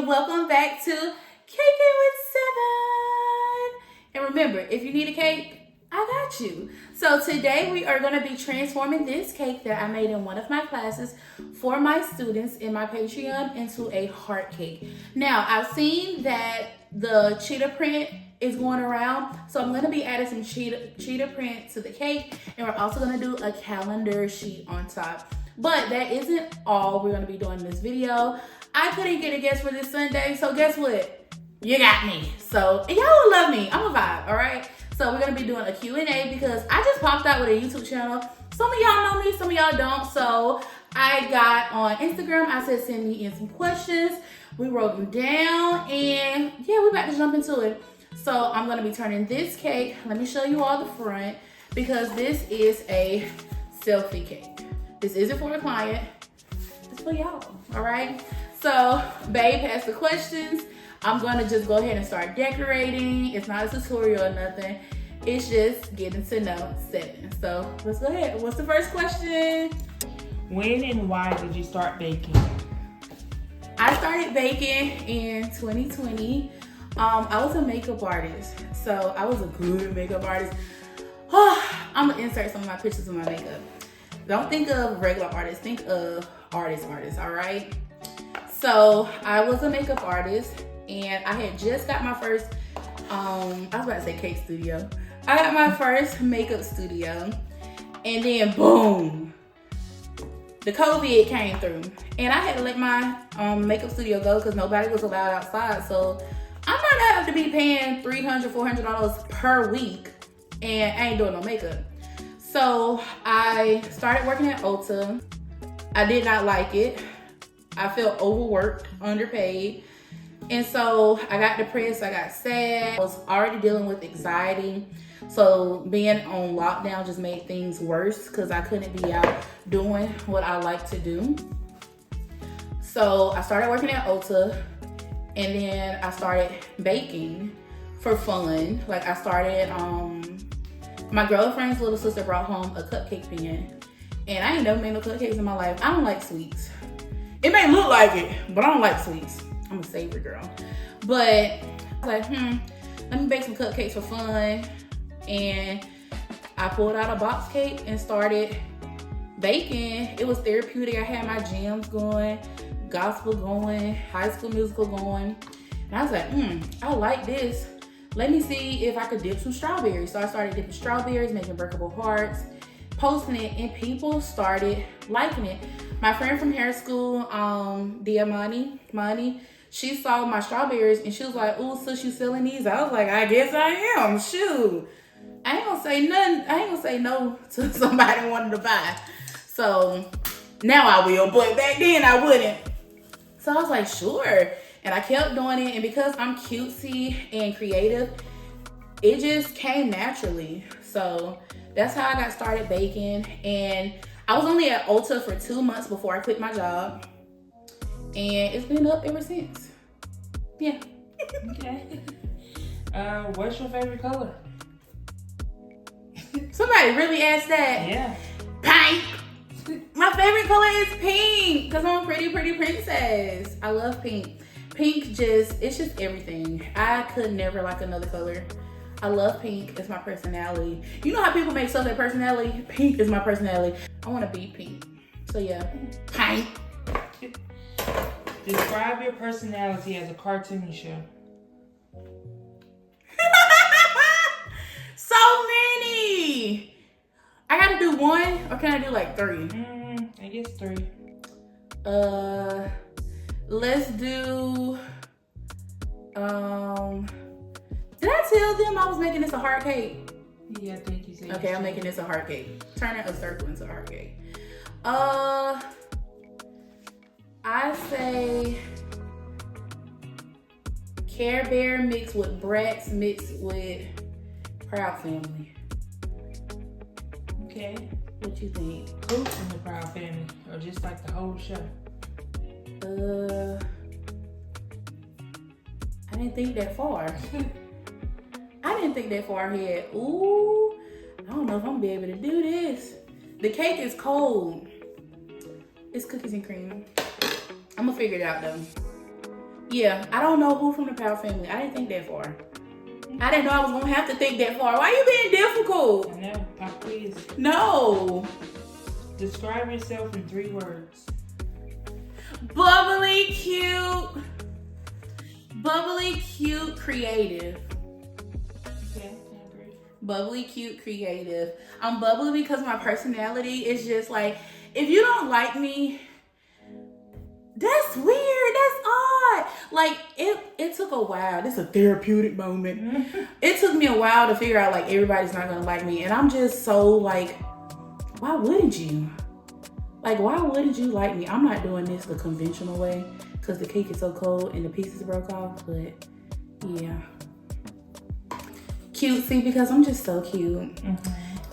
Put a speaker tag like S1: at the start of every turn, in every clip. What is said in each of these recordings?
S1: and welcome back to Caking with Sevn. And remember, if you need a cake, I got you. So today we are going to be transforming this cake that I made in one of my classes for my students in my Patreon into a heart cake. Now, I've seen that the cheetah print is going around, so I'm going to be adding some cheetah print to the cake, and we're also going to do a calendar sheet on top. But that isn't all we're going to be doing in this video. I couldn't get a guest for this Sunday, so guess what? You got me. So y'all will love me. I'm a vibe, all right? So we're going to be doing a Q&A because I just popped out with a YouTube channel. Some of y'all know me, some of y'all don't. So I got on Instagram, I said send me in some questions. We wrote them down, and yeah, we're about to jump into it. So I'm going to be turning this cake. Let me show you all the front because this is a selfie cake. This isn't for a client. It's for y'all, all right? So babe has the questions. I'm going to just go ahead and start decorating. It's not a tutorial or nothing. It's just getting to know Sevn. So let's go ahead. What's the first question?
S2: When and why did you start baking?
S1: I started baking in 2020. I was a makeup artist. So I was a good makeup artist. I'm going to insert some of my pictures of my makeup. Don't think of regular artists. Think of artists, all right? So I was a makeup artist, and I had just got my first, I was about to say cake studio. I got my first makeup studio, and then boom, the COVID came through, and I had to let my makeup studio go because nobody was allowed outside. So I'm not gonna have to be paying $300, $400 per week, and I ain't doing no makeup. So I started working at Ulta. I did not like it. I felt overworked, underpaid. And so I got depressed, I got sad. I was already dealing with anxiety. So being on lockdown just made things worse because I couldn't be out doing what I like to do. So I started working at Ulta, and then I started baking for fun. Like I started, my girlfriend's little sister brought home a cupcake pan, and I ain't never made no cupcakes in my life. I don't like sweets. It may look like it, but I don't like sweets. I'm a savory girl. But I was like, let me bake some cupcakes for fun. And I pulled out a box cake and started baking. It was therapeutic. I had my jams going, gospel going, High School Musical going. And I was like, I like this. Let me see if I could dip some strawberries. So I started dipping strawberries, making breakable hearts, posting it, and people started liking it. My friend from hair school, Mani, she saw my strawberries and she was like, "Ooh, sis, you selling these?" I was like, "I guess I am. Shoot. I ain't gonna say nothing. I ain't gonna say no to somebody wanting to buy." So now I will, but back then I wouldn't. So I was like, sure. And I kept doing it. And because I'm cutesy and creative, it just came naturally. So that's how I got started baking. And I was only at Ulta for 2 months before I quit my job. And it's been up ever since. Yeah.
S2: Okay. What's your favorite color?
S1: Somebody really asked that.
S2: Yeah.
S1: Pink. My favorite color is pink because I'm a pretty princess. I love pink. Pink it's just everything. I could never like another color. I love pink. It's my personality. You know how people make stuff their personality? Pink is my personality. I want to be pink. So yeah, pink.
S2: Describe your personality as a cartoon show.
S1: So many. I gotta do one, or can I do like 3?
S2: I guess 3.
S1: Let's do. Did I tell them I was making this a heart cake?
S2: Yeah, I think you said.
S1: Okay, I'm making this a heart cake. Turning a circle into a heart cake. I say Care Bear mixed with Bratz mixed with Proud Family.
S2: Okay.
S1: What you think?
S2: Who's from the Proud Family, or just like the whole show?
S1: I didn't think that far. I didn't think that far ahead. Ooh, I don't know if I'm gonna be able to do this. The cake is cold. It's cookies and cream. I'm gonna figure it out though. Yeah, I don't know who from the Power family. I didn't think that far. I didn't know I was gonna have to think that far. Why you being difficult?
S2: I know. Pop quiz.
S1: No.
S2: Describe yourself in 3 words.
S1: Bubbly, cute. Bubbly, cute, creative.
S2: Okay, I agree.
S1: Bubbly, cute, creative. I'm bubbly because my personality is just like, if you don't like me, that's weird. That's odd. Like, it took a while. This is a therapeutic moment. It took me a while to figure out, like, everybody's not going to like me. And I'm just so, like, why wouldn't you? Like, why wouldn't you like me? I'm not doing this the conventional way because the cake is so cold and the pieces broke off. But, yeah. Cutesy because I'm just so cute.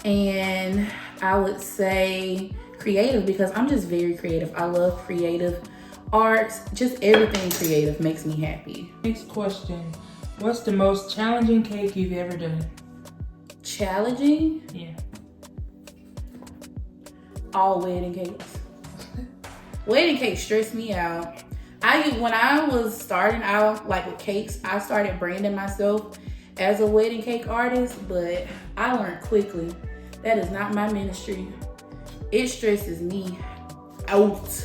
S1: And I would say creative because I'm just very creative. I love creative arts. Just everything creative makes me happy.
S2: Next question. What's the most challenging cake you've ever done?
S1: Challenging?
S2: Yeah.
S1: All wedding cakes. Wedding cakes stress me out. When I was starting out like with cakes, I started branding myself as a wedding cake artist, but I learned quickly that is not my ministry. It stresses me out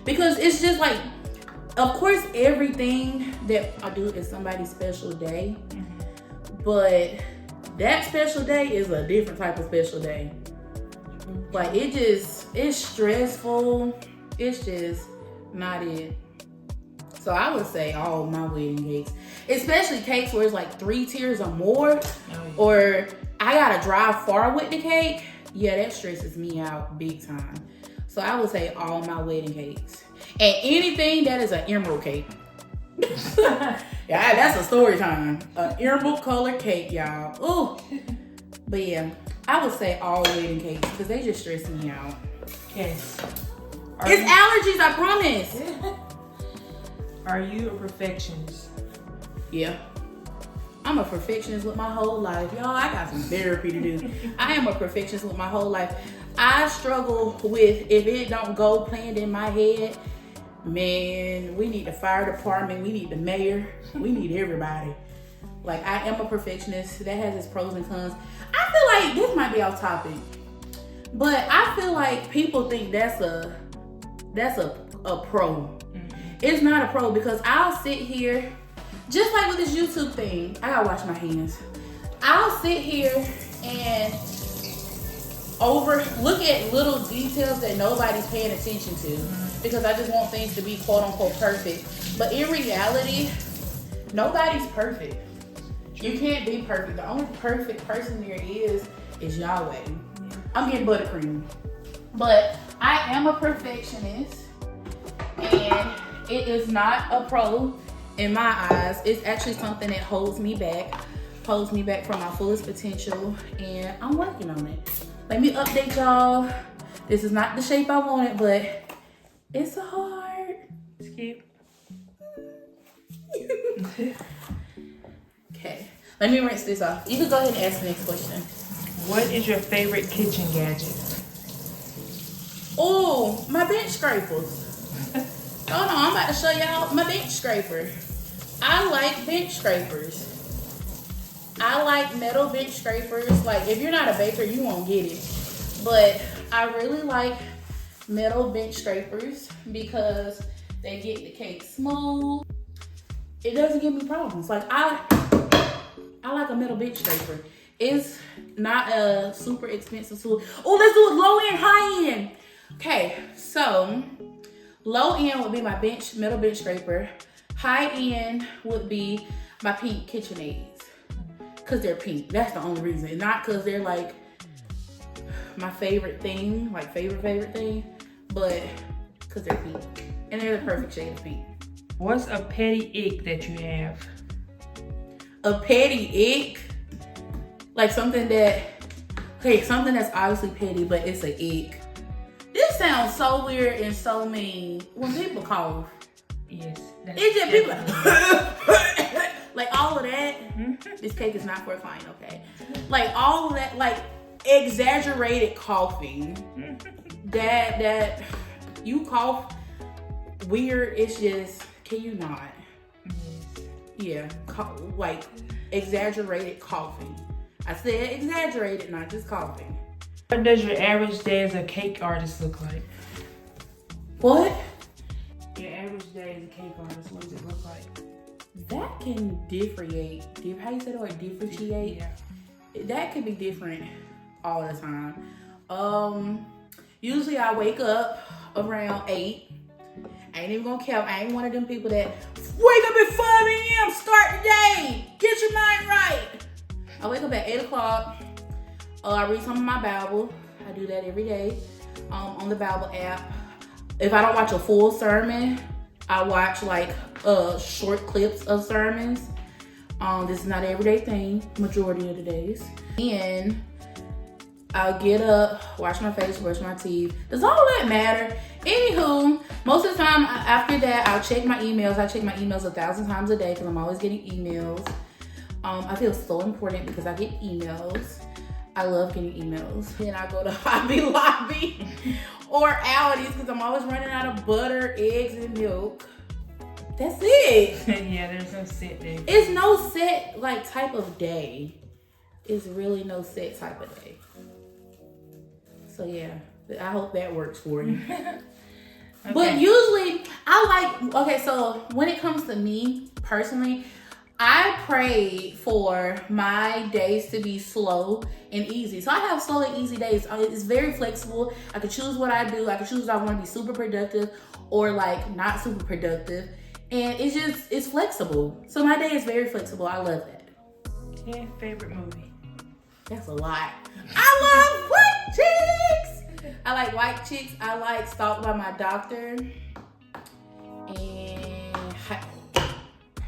S1: because it's just like, of course, everything that I do is somebody's special day, but that special day is a different type of special day. Like, it's stressful. It's just not it. So I would say all my wedding cakes, especially cakes where it's like 3 tiers or more, or I gotta drive far with the cake. Yeah, that stresses me out big time. So I would say all my wedding cakes. And anything that is an emerald cake. Yeah, that's a story time. An emerald colored cake, y'all. Ooh. But yeah, I would say all wedding cakes because they just stress me out.
S2: Okay.
S1: It's allergies, I promise.
S2: Are you a perfectionist?
S1: Yeah. I'm a perfectionist with my whole life. Y'all, I got some therapy to do. I am a perfectionist with my whole life. I struggle with if it don't go planned in my head, man, we need the fire department, we need the mayor, we need everybody. Like, I am a perfectionist. That has its pros and cons. I feel like this might be off topic, but I feel like people think that's a pro. It's not a pro because I'll sit here, just like with this YouTube thing, I gotta wash my hands. I'll sit here and look at little details that nobody's paying attention to because I just want things to be quote unquote perfect. But in reality, nobody's perfect. You can't be perfect. The only perfect person there is Yahweh. I'm getting buttercream. But I am a perfectionist and it is not a pro in my eyes. It's actually something that holds me back from my fullest potential, and I'm working on it. Let me update y'all. This is not the shape I wanted, but it's hard.
S2: Skip.
S1: Okay, let me rinse this off. You can go ahead and ask the next question.
S2: What is your favorite kitchen gadget?
S1: Oh, my bench scrapers. Hold on, I'm about to show y'all my bench scraper. I like bench scrapers. I like metal bench scrapers. Like, if you're not a baker, you won't get it. But I really like metal bench scrapers because they get the cake smooth. It doesn't give me problems. Like, I like a metal bench scraper. It's not a super expensive tool. Oh, let's do it low end, high end. Okay, so low end would be my metal bench scraper. High end would be my pink KitchenAids. Cause they're pink. That's the only reason. Not cause they're like my favorite thing, like favorite thing, but cause they're pink. And they're the perfect shade of pink.
S2: What's a petty ick that you have?
S1: A petty ick? Like something that's obviously petty, but it's an ick. This sounds so weird and so mean. When people cough.
S2: Yes.
S1: It's just people like all of that. This cake is not for a client, okay? Like all of that, like exaggerated coughing. That you cough weird. It's just, can you not? Yeah, like exaggerated coughing. I said exaggerated, not just coughing.
S2: What does your average day as a cake artist look like?
S1: What?
S2: Your average day as a cake artist, what does it look like?
S1: That can differentiate. How you say that word? Differentiate?
S2: Yeah.
S1: That could be different all the time. Usually I wake up around 8. I ain't even gonna count. I ain't one of them people that wake up at 5 a.m. Start the day. Get your mind right. I wake up at 8 o'clock. I read some of my Bible. I do that every day on the Bible app. If I don't watch a full sermon, I watch like short clips of sermons. This is not an everyday thing, majority of the days. And I'll get up, wash my face, brush my teeth. Does all that matter? Anywho, most of the time after that, I'll check my emails. I check my emails 1,000 times a day because I'm always getting emails. I feel so important because I get emails. I love getting emails. Then I go to Hobby Lobby or Aldi's because I'm always running out of butter, eggs, and milk. That's it.
S2: Yeah, there's no set day.
S1: It's no set like type of day. It's really no set type of day. So yeah, I hope that works for you. Okay. But usually so when it comes to me personally, I pray for my days to be slow and easy. So I have slow and easy days. It's very flexible. I can choose what I do. I can choose if I want to be super productive or like not super productive. And it's flexible. So my day is very flexible. I love that.
S2: Yeah, favorite movie?
S1: That's a lot. I love white chicks. I like white chicks. I like Stalked by My Doctor. And High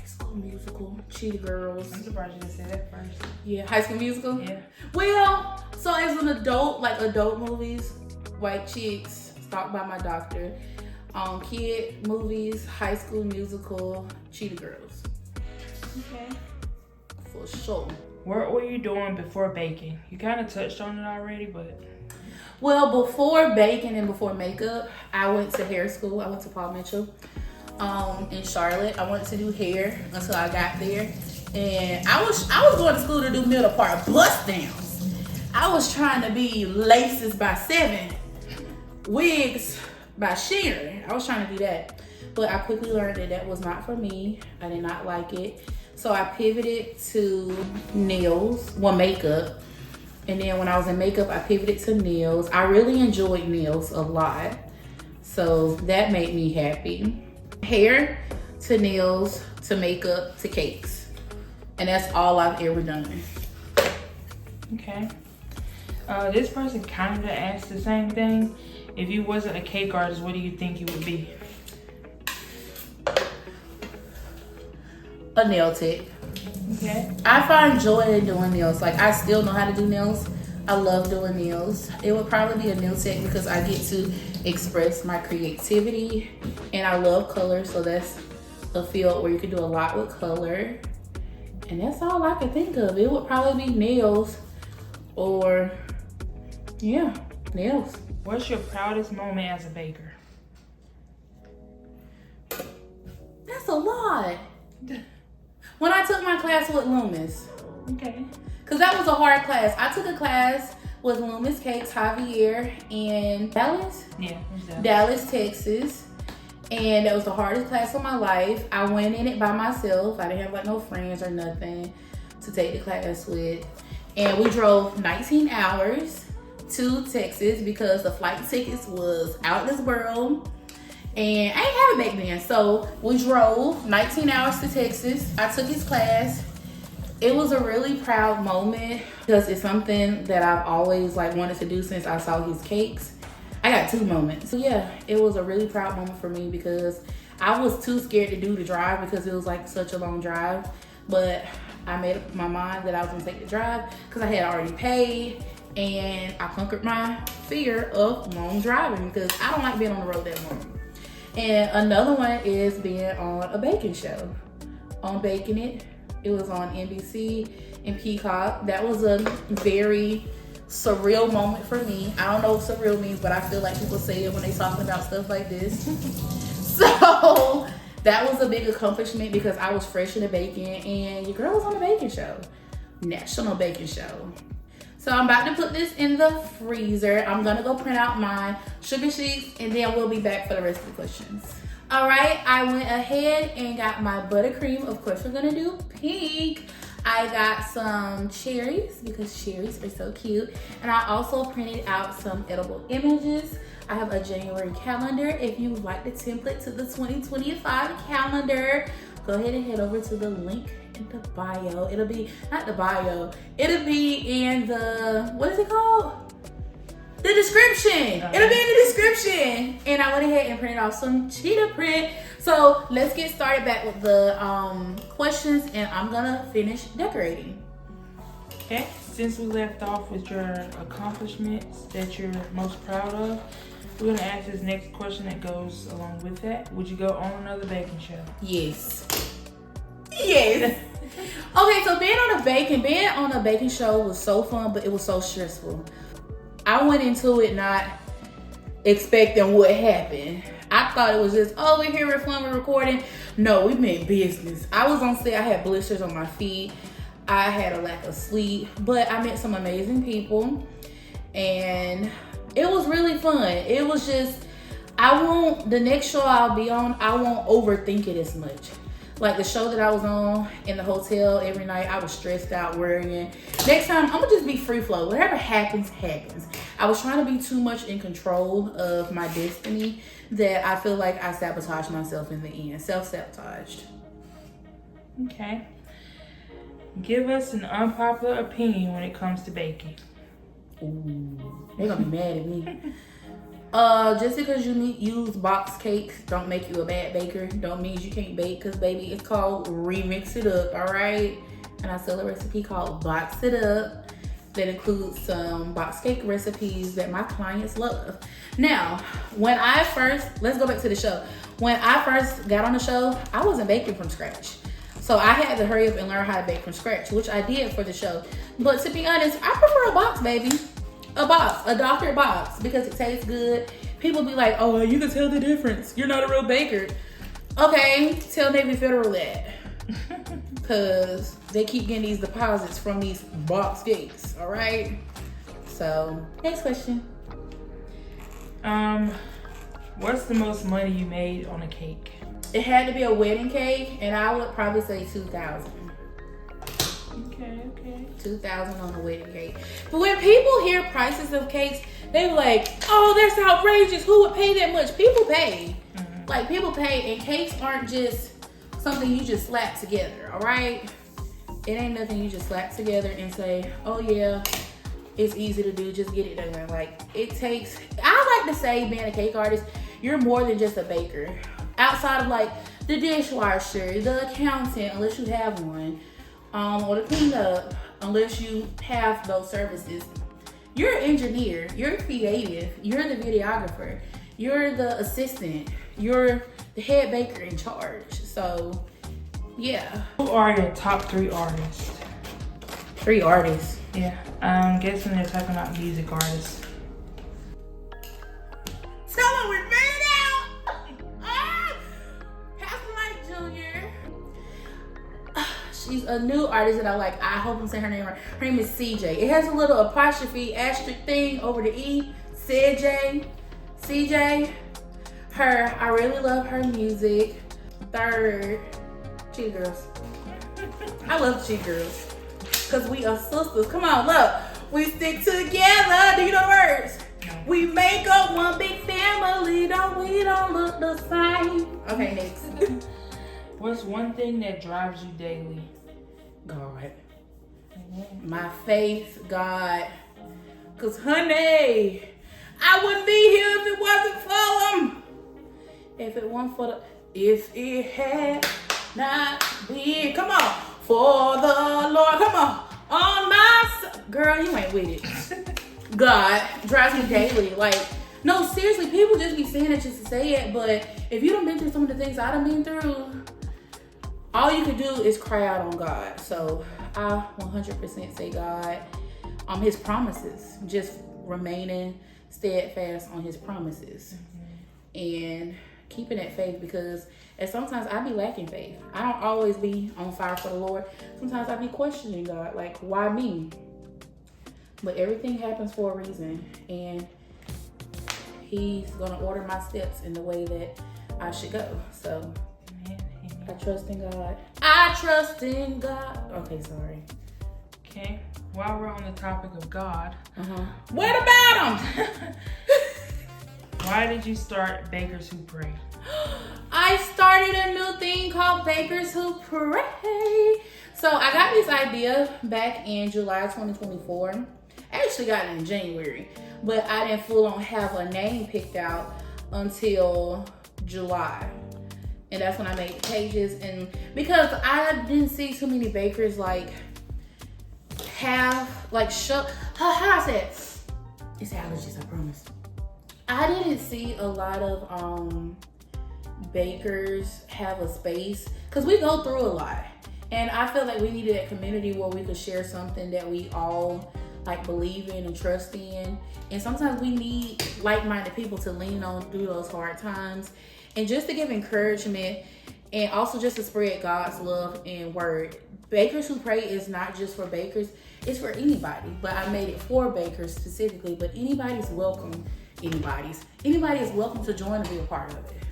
S1: School Musical. Cheetah Girls.
S2: I'm surprised you didn't say that first.
S1: Yeah, High School Musical?
S2: Yeah.
S1: Well, so as an adult, like adult movies, white chicks, Stalked by My Doctor. Kid movies, High School Musical, Cheetah Girls.
S2: Okay.
S1: For sure.
S2: What were you doing before baking? You kind of touched on it already, but...
S1: Well, before baking and before makeup, I went to hair school. I went to Paul Mitchell in Charlotte. I wanted to do hair until I got there. And I was going to school to do middle part bust downs. I was trying to be laces by Sevn, wigs by Sharon. I was trying to do that. But I quickly learned that was not for me. I did not like it. So I pivoted to nails, makeup. And then when I was in makeup, I pivoted to nails. I really enjoyed nails a lot. So that made me happy. Hair to nails to makeup to cakes. And that's all I've ever done.
S2: Okay. This person kind of asked the same thing. If you wasn't a cake artist, what do you think you would be?
S1: A nail tech.
S2: Okay.
S1: I find joy in doing nails. Like, I still know how to do nails. I love doing nails. It would probably be a nail tech because I get to express my creativity. And I love color, so that's a field where you can do a lot with color. And that's all I can think of. It would probably be nails or, yeah, nails.
S2: What's your proudest moment as a baker?
S1: That's a lot. When I took my class with Loomis.
S2: Okay.
S1: Because that was a hard class. I took a class with Loomis Cakes Javier in Dallas?
S2: Yeah,
S1: Dallas, Texas. And that was the hardest class of my life. I went in it by myself. I didn't have like no friends or nothing to take the class with. And we drove 19 hours to Texas because the flight tickets was out this world. And I ain't have it back then. So we drove 19 hours to Texas. I took his class. It was a really proud moment because it's something that I've always like wanted to do since I saw his cakes. I got 2 moments. So yeah, it was a really proud moment for me because I was too scared to do the drive because it was like such a long drive. But I made up my mind that I was gonna take the drive because I had already paid, and I conquered my fear of long driving because I don't like being on the road that long. And another one is being on a baking show. On Baking It. It was on NBC and Peacock. That was a very surreal moment for me. I don't know what surreal means, but I feel like people say it when they talking about stuff like this. So that was a big accomplishment because I was fresh in the baking and your girl was on the baking show. National baking show. So I'm about to put this in the freezer. I'm gonna go print out my sugar sheets and then we'll be back for the rest of the questions. All right, I went ahead and got my buttercream. Of course, we're gonna do pink. I got some cherries because cherries are so cute. And I also printed out some edible images. I have a January calendar. If you would like the template to the 2025 calendar, go ahead and head over to the link in the bio. It'll be, not the bio, it'll be in the, what is it called? The description. It'll be in the description. And I went ahead and printed off some cheetah print. So let's get started back with the questions and I'm gonna finish decorating.
S2: Okay, since we left off with your accomplishments that you're most proud of, we're gonna ask this next question that goes along with that. Would you go on another baking show?
S1: Yes. Yes. Okay, so being on a baking show was so fun, but it was so stressful. I went into it not expecting what happened. I thought it was just, oh, we're here, we're fun, we're recording. No, we meant business. I was on set, I had blisters on my feet. I had a lack of sleep, but I met some amazing people and it was really fun. It was just, the next show I'll be on, I won't overthink it as much. Like the show that I was on in the hotel every night, I was stressed out, worrying. Next time, I'm gonna just be free flow. Whatever happens, happens. I was trying to be too much in control of my destiny that I feel like I sabotaged myself in the end. Self-sabotaged.
S2: Okay. Give us an unpopular opinion when it comes to baking.
S1: Ooh, they're gonna be mad at me. Just because you use box cakes don't make you a bad baker. Don't mean you can't bake, because baby, it's called remix it up, all right? And I sell a recipe called Box It Up that includes some box cake recipes that my clients love. Now, let's go back to the show. When I first got on the show, I wasn't baking from scratch. So I had to hurry up and learn how to bake from scratch, which I did for the show. But to be honest, I prefer a box, baby. A doctored box, because it tastes good. People be like, oh, you can tell the difference. You're not a real baker. Okay, tell Navy Federal that. Because they keep getting these deposits from these box cakes, all right? So, next question.
S2: What's the most money you made on a cake?
S1: It had to be a wedding cake, and I would probably say $2,000.
S2: Okay.
S1: 2,000 on a wedding cake. But when people hear prices of cakes, they be like, oh, that's outrageous. Who would pay that much? People pay. Mm-hmm. Like, people pay, and cakes aren't just something you just slap together, all right? It ain't nothing you just slap together and say, oh yeah, it's easy to do, just get it done. Like, I like to say, being a cake artist, you're more than just a baker. Outside of like the dishwasher, the accountant, unless you have one, or the cleanup, unless you have those services. You're an engineer, you're creative, you're the videographer, you're the assistant, you're the head baker in charge. So, yeah.
S2: Who are your top 3 artists?
S1: 3 artists?
S2: Yeah, I'm guessing they're talking about music artists.
S1: Someone with made out! Junior. She's a new artist that I like. I hope I'm saying her name right. Her name is CJ. It has a little apostrophe asterisk thing over the E. CJ. I really love her music. 3rd, Cheetah Girls. I love Cheetah Girls. Because we are sisters. Come on, look. We stick together. Do you know words? We make up one big family. We don't look the same. Okay, next.
S2: What's one thing that drives you daily?
S1: God. My faith, God. Because, honey, I wouldn't be here if it wasn't for them. If it had not been, come on, for the Lord, come on my, girl, you ain't with it. God drives me daily. Like, no, seriously, people just be saying it just to say it, but if you done been through some of the things I done been through, all you can do is cry out on God. So I 100% say God, his promises, just remaining steadfast on his promises. And keeping that faith, because and sometimes I be lacking faith. I don't always be on fire for the Lord. Sometimes I be questioning God, like, why me? But everything happens for a reason, and He's gonna order my steps in the way that I should go. So I trust in God. I trust in God. Okay, sorry.
S2: Okay. While we're on the topic of God,
S1: what about Him?
S2: Why did you start Bakers Who Pray?
S1: I started a new thing called Bakers Who Pray. So I got this idea back in July 2024. I actually got it in January, but I didn't full on have a name picked out until July. And that's when I made the pages. And because I didn't see too many bakers like have like show, how I said, it's allergies, I promise. I didn't see a lot of bakers have a space, because we go through a lot, and I feel like we needed a community where we could share something that we all like believe in and trust in. And sometimes we need like-minded people to lean on through those hard times, and just to give encouragement, and also just to spread God's love and word. Bakers Who Pray is not just for bakers, it's for anybody, but I made it for bakers specifically. But anybody's welcome. Anybody is welcome to join and be a part of it.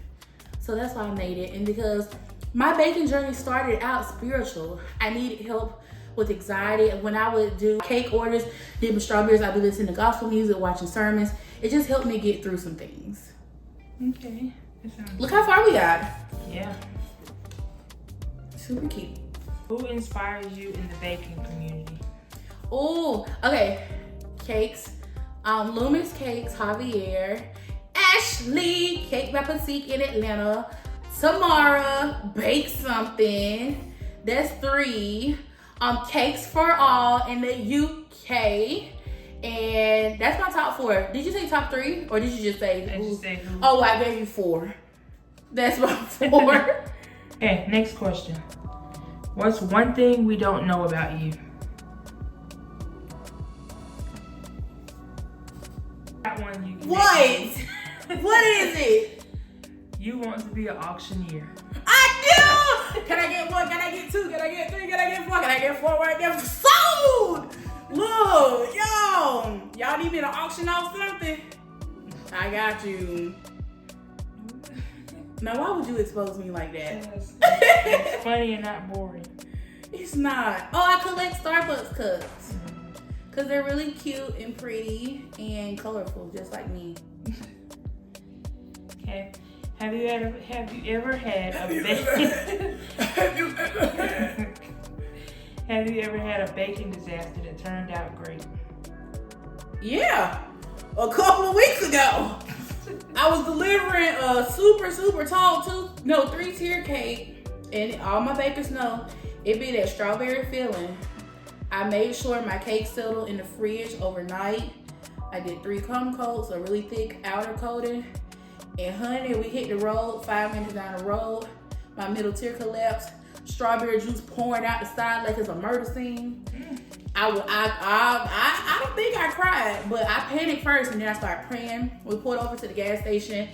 S1: So that's why I made it. And because my baking journey started out spiritual, I needed help with anxiety. When I would do cake orders, dipping strawberries, I'd be listening to gospel music, watching sermons. It just helped me get through some things.
S2: Okay.
S1: Look how far we got.
S2: Yeah.
S1: Super cute.
S2: Who inspires you in the baking community?
S1: Oh, okay. Cakes. Loomis Cakes, Javier. Ashley, Cake by Patique in Atlanta. Tamara, Bake Something. That's 3. Cakes for All in the UK. And that's my top 4. Did you say top 3? Or did you just say
S2: I just said who.
S1: Oh, I gave you 4. That's my 4.
S2: Okay, next question. What's one thing we don't know about you? That one you can
S1: What? What is it?
S2: You want to be an auctioneer.
S1: I do! Can I get 1? Can I get 2? Can I get 3? Can I get 4? Can I get 4 right there? Sold! Look, y'all need me to auction off something? I got you. Now, why would you expose me like that?
S2: It's funny and not boring.
S1: It's not. Oh, I collect Starbucks cups. Because they're really cute and pretty and colorful, just like me.
S2: Okay. Have you ever had a baking disaster that turned out great?
S1: Yeah. A couple of weeks ago, I was delivering a super tall 3-tier cake, and all my bakers know it be that strawberry filling. I made sure my cake settled in the fridge overnight. I did 3 crumb coats, a really thick outer coating. And honey, we hit the road, 5 minutes down the road. My middle tier collapsed. Strawberry juice pouring out the side like it's a murder scene. I don't think I cried, but I panicked first, and then I started praying. We pulled over to the gas station.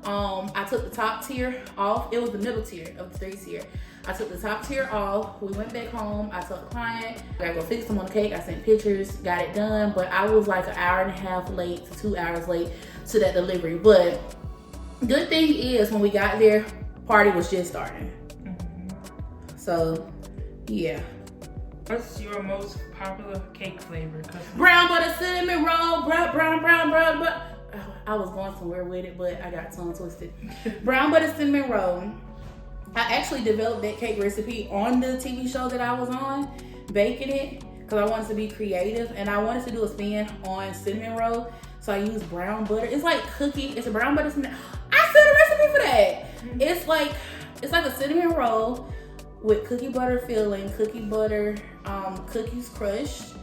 S1: I took the top tier off. It was the middle tier of the 3-tier. I took the top tier off. We went back home. I told the client, I gotta go fix them on the cake. I sent pictures, got it done, but I was like 1.5 hours late to 2 hours late to that delivery. But good thing is, when we got there, party was just starting. So, yeah.
S2: What's your most popular cake flavor?
S1: Brown butter cinnamon roll, brown. I was going somewhere with it, but I got tongue twisted. Brown butter cinnamon roll. I actually developed that cake recipe on the TV show that I was on, baking it, because I wanted to be creative, and I wanted to do a spin on cinnamon roll. So I used brown butter. It's like cookie. It's a brown butter cinnamon. I said a recipe for that. It's like a cinnamon roll with cookie butter filling, cookie butter, cookies crushed,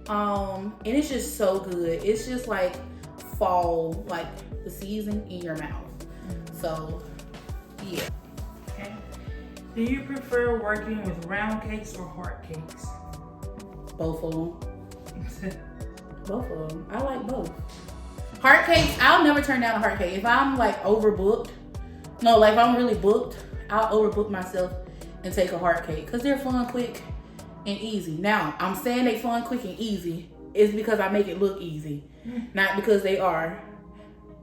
S1: and it's just so good. It's just like fall, like the season in your mouth. So, yeah.
S2: Okay. Do you prefer working with round cakes or heart cakes?
S1: Both of them. Both of them. I like both. Heart cakes, I'll never turn down a heart cake. If I'm like overbooked, No, like if I'm really booked, I'll overbook myself and take a heart cake because they're fun, quick, and easy. Now, I'm saying they fun, quick, and easy is because I make it look easy, not because they are.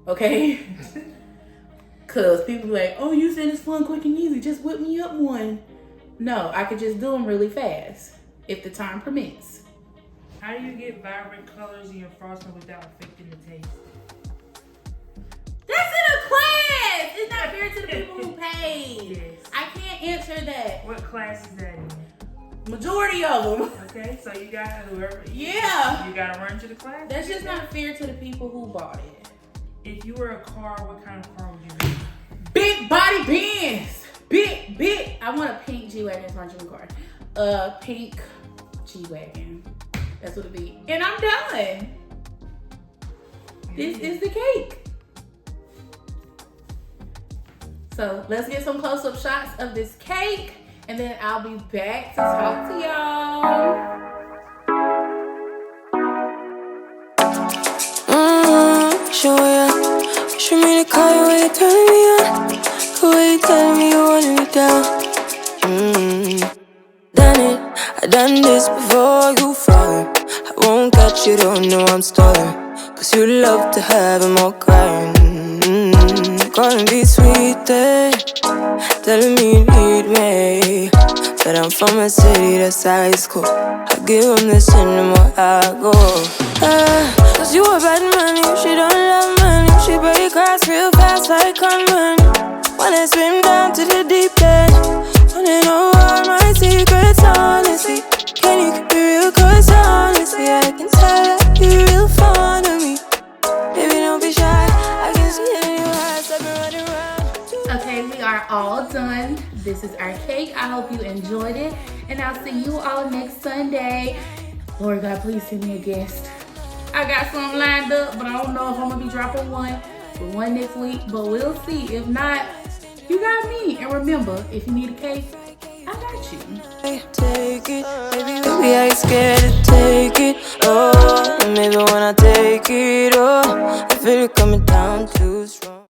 S1: Okay? Because people be like, oh, you said it's fun, quick, and easy. Just whip me up one. No, I could just do them really fast if the time permits.
S2: How do you get vibrant colors in your frosting without affecting the taste?
S1: That's in a class. It's not fair to the people who pay.
S2: Yes.
S1: I can't answer that.
S2: What class is that in?
S1: Majority of them.
S2: Okay, so you got whoever.
S1: Yeah.
S2: You gotta run to the class.
S1: That's just not fair to the people who bought it.
S2: If you were a car, what kind of car would you be?
S1: Big body Benz. Big. I want a pink G-Wagon. It's my dream car. Pink G-Wagon. That's what it be. And I'm done. This is the cake. So let's get some close-up shots of this cake, and then I'll be back to talk to y'all.
S3: Show me the car when you turn me on. The way you tell me you want me down. Done it, I done this before you falling. I won't catch you, don't know I'm stalling. Cause you love to have them all crying. Calling be sweet, telling me you need me. But I'm from a city that's high school. I give them this and the more I go. Cause you a bad man, she don't love money. She break grass real fast like conman. Wanna swim down to the deep end. Wanna know all my secrets, honestly. Can you keep it real? Cause honestly, I can tell that you're real fond of me. Baby, don't be shy, I can see it in your eyes. I've been running around.
S1: Okay, we are all done. This is our cake. I hope you enjoyed it. And I'll see you all next Sunday. Lord God, please send me a guest. I got some lined up, but I don't know if I'm gonna be dropping one next week, but we'll see. If not, you got me. And remember, if you need a cake, I got you.
S3: Take it, baby, I ain't scared to take it. Oh, and maybe when I take it, oh, I feel it coming down too strong.